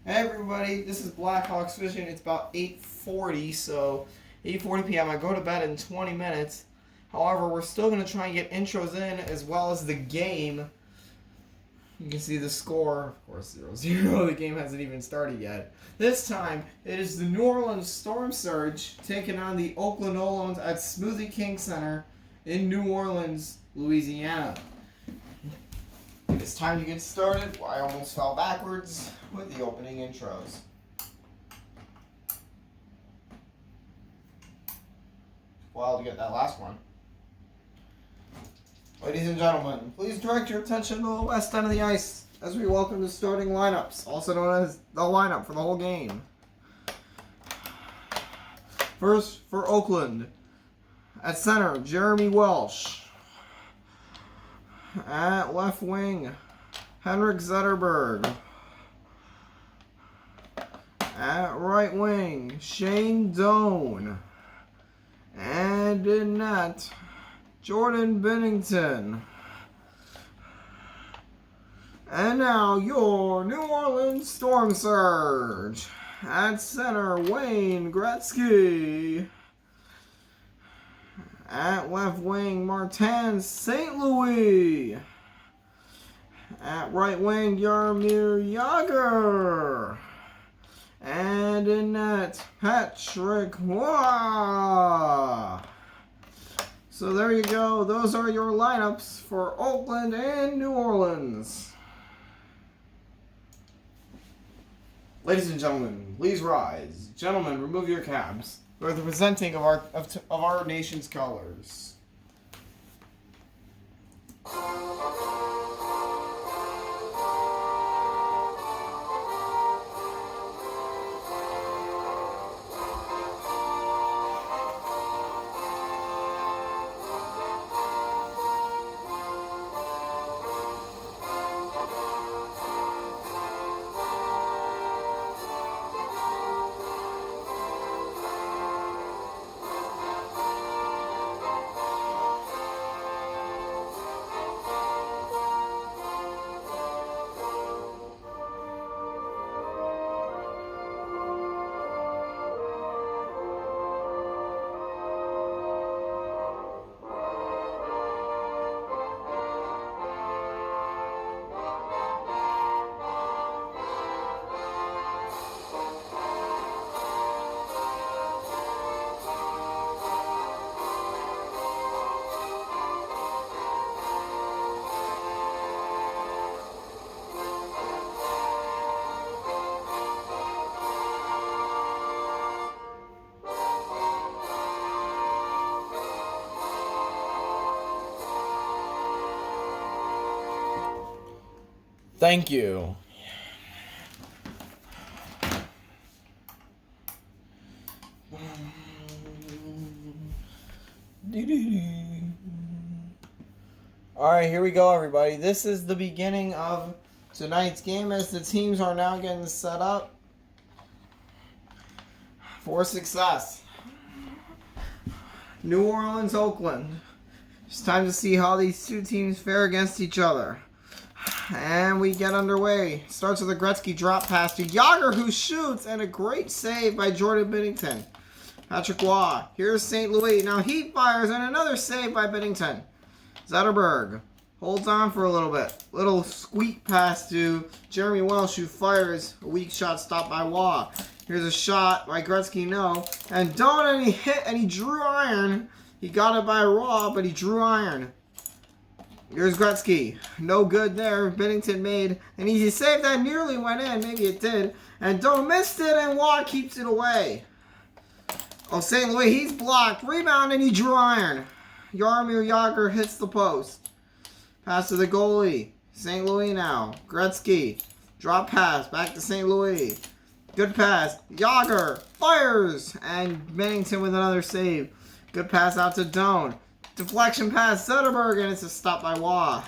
Hey everybody, this is Blackhawks Vision. It's about 8:40, so 8:40 p.m. I go to bed in 20 minutes. However, we're still going to try and get intros in as well as the game. You can see the score, of course, 0-0. The game hasn't even started yet. This time, it is the New Orleans Storm Surge taking on the Oakland Ohlones at Smoothie King Center in New Orleans, Louisiana. It's time to get started. I almost fell backwards with the opening intros. While to get that last one. Ladies and gentlemen, please direct your attention to the west end of the ice as we welcome the starting lineups, also known as the lineup for the whole game. First, for Oakland, at center, Jeremy Welsh. At left wing, Henrik Zetterberg. At right wing, Shane Doan. And in net, Jordan Bennington. And now your New Orleans Storm Surge. At center, Wayne Gretzky. At left wing, Martin St. Louis. At right wing, Jaromir Jagr. And in net, Patrick Roy. So there you go. Those are your lineups for Oakland and New Orleans. Ladies and gentlemen, please rise. Gentlemen, remove your caps. We're the presenting of our nation's colors. Thank you. Alright, here we go, everybody. This is the beginning of tonight's game as the teams are now getting set up for success. New Orleans, Oakland. It's time to see how these two teams fare against each other. And we get underway. Starts with a Gretzky drop pass to Jagr, who shoots, and a great save by Jordan Bennington. Patrick Roy. Here's St. Louis. Now he fires, and another save by Bennington. Zetterberg holds on for a little bit. Little squeak pass to Jeremy Welsh, who fires. A weak shot stopped by Roy. Here's a shot by Gretzky, no. And Doan, and he hit, and he drew iron. He got it by Roy, but he drew iron. Here's Gretzky. No good there. Bennington made an easy save that nearly went in. Maybe it did. And Doan missed it, and Watt keeps it away. Oh, St. Louis, he's blocked. Rebound, and he drew iron. Jaromir Jagr hits the post. Pass to the goalie. St. Louis now. Gretzky. Drop pass. Back to St. Louis. Good pass. Jagr fires. And Bennington with another save. Good pass out to Doan. Deflection pass, Zetterberg, and it's a stop by Waugh.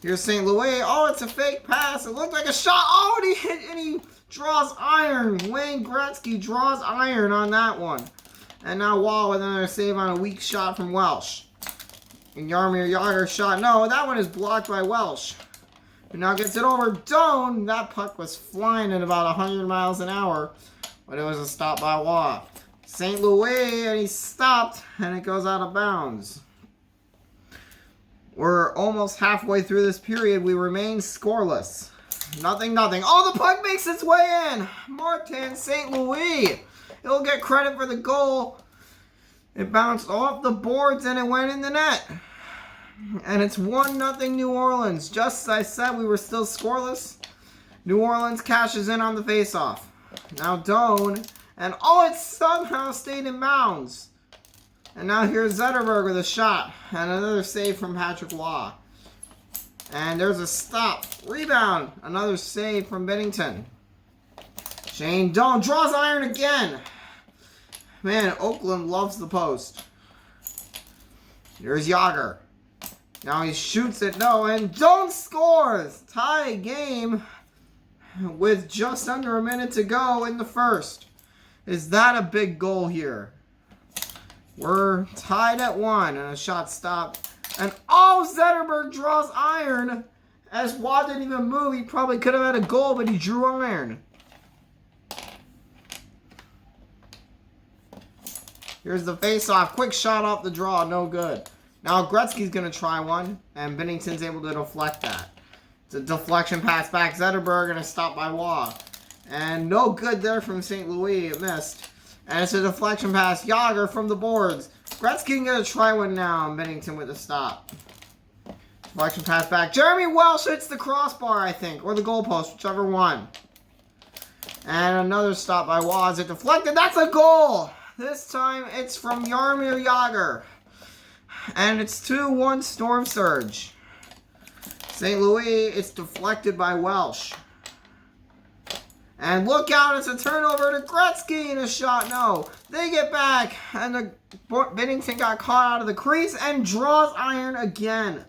Here's St. Louis. Oh, it's a fake pass. It looked like a shot. Oh, and he hit, and he draws iron. Wayne Gretzky draws iron on that one. And now Waugh with another save on a weak shot from Welsh. And Jaromir Jagr shot. No, that one is blocked by Welsh. who now gets it over Doan. That puck was flying at about 100 miles an hour, but it was a stop by Waugh. St. Louis, and he stopped, and it goes out of bounds. We're almost halfway through this period. We remain scoreless. Nothing. Oh, the puck makes its way in. Martin St. Louis. He'll get credit for the goal. It bounced off the boards and it went in the net. And it's 1-0 New Orleans. Just as I said, we were still scoreless. New Orleans cashes in on the faceoff. Now Doan. And oh, it somehow stayed in bounds. And now here's Zetterberg with a shot. And another save from Patrick Waugh. And there's a stop. Rebound. Another save from Bennington. Shane Doan draws iron again. Man, Oakland loves the post. Here's Yager. Now he shoots it. No, and Doan scores. Tie game with just under a minute to go in the first. Is that a big goal here? We're tied at 1 and a shot stopped. And oh, Zetterberg draws iron. As Waugh didn't even move, he probably could have had a goal, but he drew iron. Here's the face-off. Quick shot off the draw. No good. Now Gretzky's going to try one, and Bennington's able to deflect that. It's a deflection pass back. Zetterberg and a stop by Waugh. And no good there from St. Louis. It missed. And it's a deflection pass. Yager from the boards. Gretzky going to try one now, and Bennington with a stop. Deflection pass back. Jeremy Welsh hits the crossbar, I think, or the goalpost, whichever one. And another stop by Waugh. Is it deflected? That's a goal! This time it's from Jaromir Jagr. And it's 2-1 Storm Surge. St. Louis, it's deflected by Welsh. And look out, it's a turnover to Gretzky and a shot. No, they get back. And Bennington got caught out of the crease and draws iron again.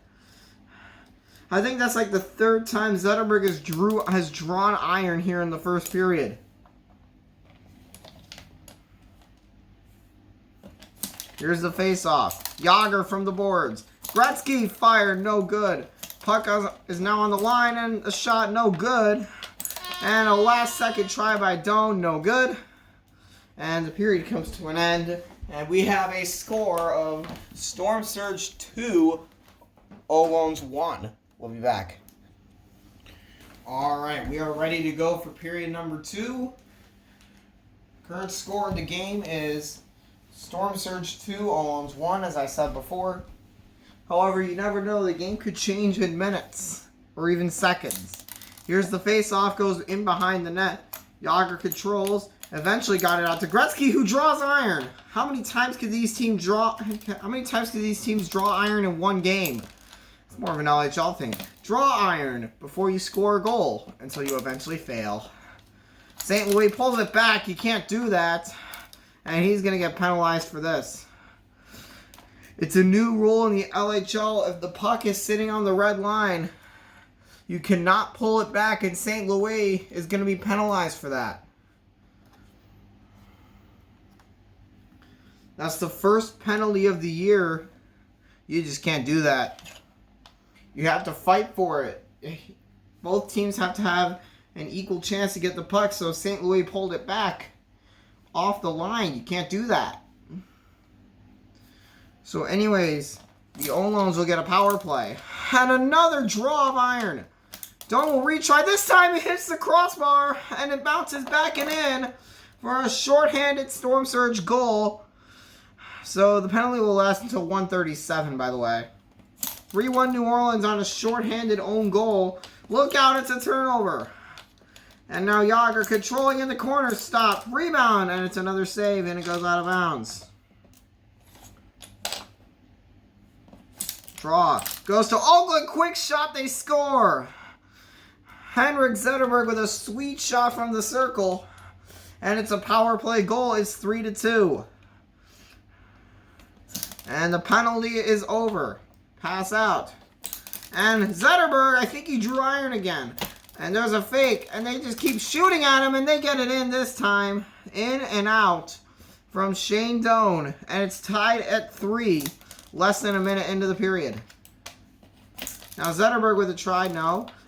I think that's like the third time Zetterberg has drawn iron here in the first period. Here's the face-off. Yager from the boards. Gretzky fired, no good. Puck is now on the line and a shot, no good. And a last-second try by Doan, no good. And the period comes to an end. And we have a score of Storm Surge 2, Ohlones 1. We'll be back. Alright, we are ready to go for period number 2. Current score of the game is Storm Surge 2, Ohlones 1, as I said before. However, you never know, the game could change in minutes or even seconds. Here's the face-off, goes in behind the net. Yager controls, eventually got it out to Gretzky, who draws iron. How many times could these teams draw iron in one game? It's more of an LHL thing. Draw iron before you score a goal until you eventually fail. St. Louis pulls it back. You can't do that. And he's going to get penalized for this. It's a new rule in the LHL. If the puck is sitting on the red line, you cannot pull it back, and St. Louis is going to be penalized for that. That's the first penalty of the year. You just can't do that. You have to fight for it. Both teams have to have an equal chance to get the puck, so St. Louis pulled it back off the line. You can't do that. So anyways, the Ohlones will get a power play. And another draw of iron. Doan will retry. This time it hits the crossbar and it bounces back and in for a shorthanded Storm Surge goal. So the penalty will last until 1:37, by the way. 3-1 New Orleans on a shorthanded own goal. Look out, it's a turnover. And now Yager controlling in the corner. Stop. Rebound. And it's another save and it goes out of bounds. Draw. Goes to Oakland. Quick shot. They score. Henrik Zetterberg with a sweet shot from the circle. And it's a power play goal. It's 3-2. And the penalty is over. Pass out. And Zetterberg, I think he drew iron again. And there's a fake. And they just keep shooting at him. And they get it in this time. In and out from Shane Doan. And it's tied at 3. Less than a minute into the period. Now Zetterberg with a try, no.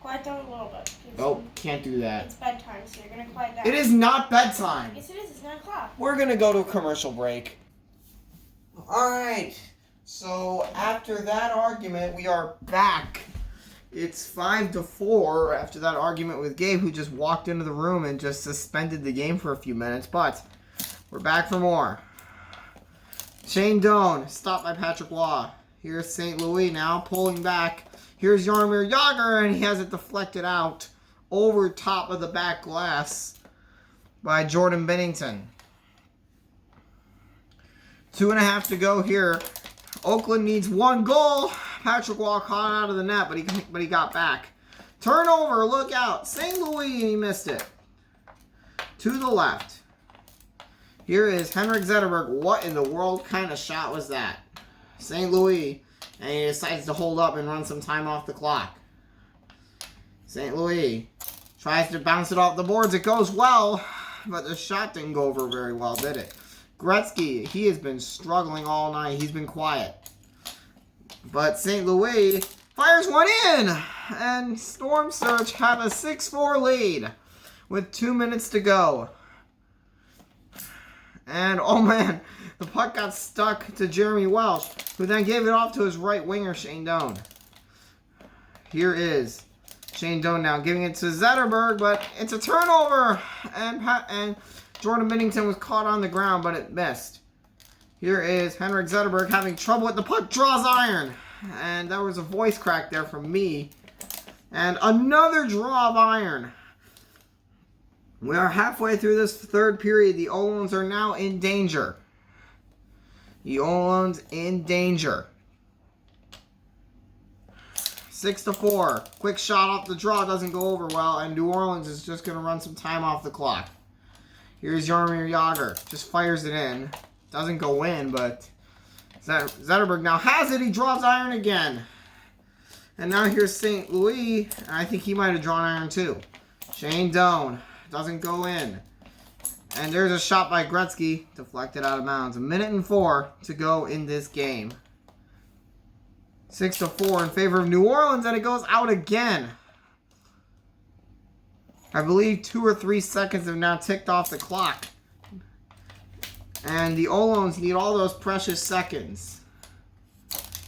Quiet down a little bit. Oh, can't do that. It's bedtime, so you're gonna quiet down. It is not bedtime. Yes, it is. It's 9 o'clock. We're gonna go to a commercial break. Alright. So after that argument, we are back. It's 5-4 after that argument with Gabe, who just walked into the room and just suspended the game for a few minutes. But we're back for more. Shane Doan, stopped by Patrick Waugh. Here's St. Louis now pulling back. Here's Jaromir Jagr, and he has it deflected out over top of the back glass by Jordan Binnington. 2.5 to go here. Oakland needs 1 goal. Patrick Waugh caught out of the net, but he got back. Turnover, look out. St. Louis, and he missed it. To the left. Here is Henrik Zetterberg. What in the world kind of shot was that? St. Louis, and he decides to hold up and run some time off the clock. St. Louis tries to bounce it off the boards. It goes well, but the shot didn't go over very well, did it? Gretzky, he has been struggling all night. He's been quiet. But St. Louis fires one in, and Storm Surge have a 6-4 lead with 2 minutes to go. And, oh man, the puck got stuck to Jeremy Welsh, who then gave it off to his right winger, Shane Doan. Here is Shane Doan now giving it to Zetterberg, but it's a turnover. And Jordan Binnington was caught on the ground, but it missed. Here is Henrik Zetterberg having trouble with the puck, draws iron. And there was a voice crack there from me. And another draw of iron. We are halfway through this third period. The Ohlones are now in danger. The Ohlones in danger. 6-4. Quick shot off the draw. Doesn't go over well. And New Orleans is just going to run some time off the clock. Here's Jaromir Jagr. Just fires it in. Doesn't go in, but Zetterberg now has it. He draws iron again. And now here's St. Louis. And I think he might have drawn iron too. Shane Doan. Doesn't go in. And there's a shot by Gretzky. Deflected out of bounds. 1:04 to go in this game. 6-4 in favor of New Orleans. And it goes out again. I believe 2 or 3 seconds have now ticked off the clock. And the Ohlones need all those precious seconds.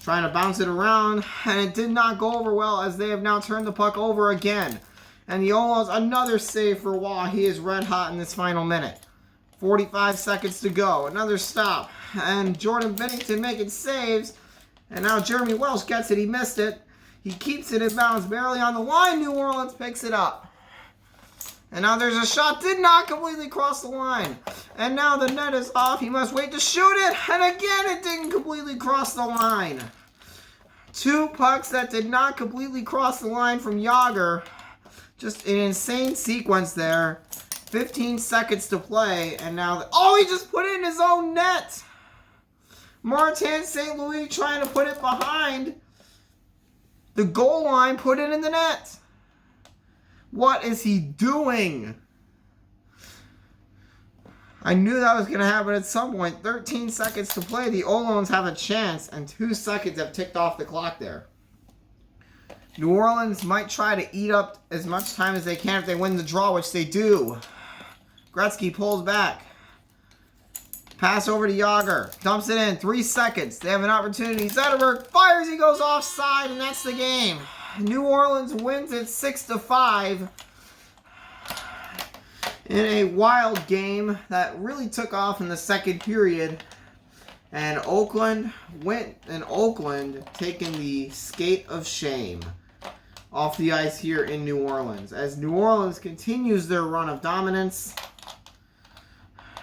Trying to bounce it around. And it did not go over well, as they have now turned the puck over again. And the Ohlones, another save for Waugh. He is red hot in this final minute. 45 seconds to go. Another stop. And Jordan Binnington making saves. And now Jeremy Welsh gets it. He missed it. He keeps it in bounds, barely on the line. New Orleans picks it up. And now there's a shot. Did not completely cross the line. And now the net is off. He must wait to shoot it. And again, it didn't completely cross the line. 2 pucks that did not completely cross the line from Jagr. Just an insane sequence there. 15 seconds to play. And now, oh, he just put it in his own net. Martin St. Louis trying to put it behind the goal line. Put it in the net. What is he doing? I knew that was going to happen at some point. 13 seconds to play. The Ohlones have a chance. And 2 seconds have ticked off the clock there. New Orleans might try to eat up as much time as they can if they win the draw, which they do. Gretzky pulls back. Pass over to Jagr. Dumps it in. 3 seconds. They have an opportunity. Zetterberg fires. He goes offside, and that's the game. New Orleans wins it 6-5 in a wild game that really took off in the second period. And Oakland taking the skate of shame off the ice here in New Orleans, as New Orleans continues their run of dominance,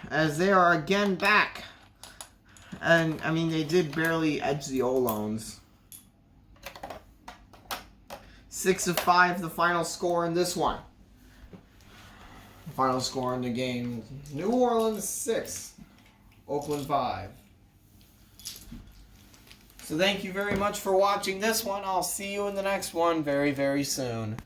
as they are again back. And, I mean, they did barely edge the Ohlones. 6-5, the final score in this one. The final score in the game, New Orleans 6, Oakland 5. So thank you very much for watching this one. I'll see you in the next one very, very soon.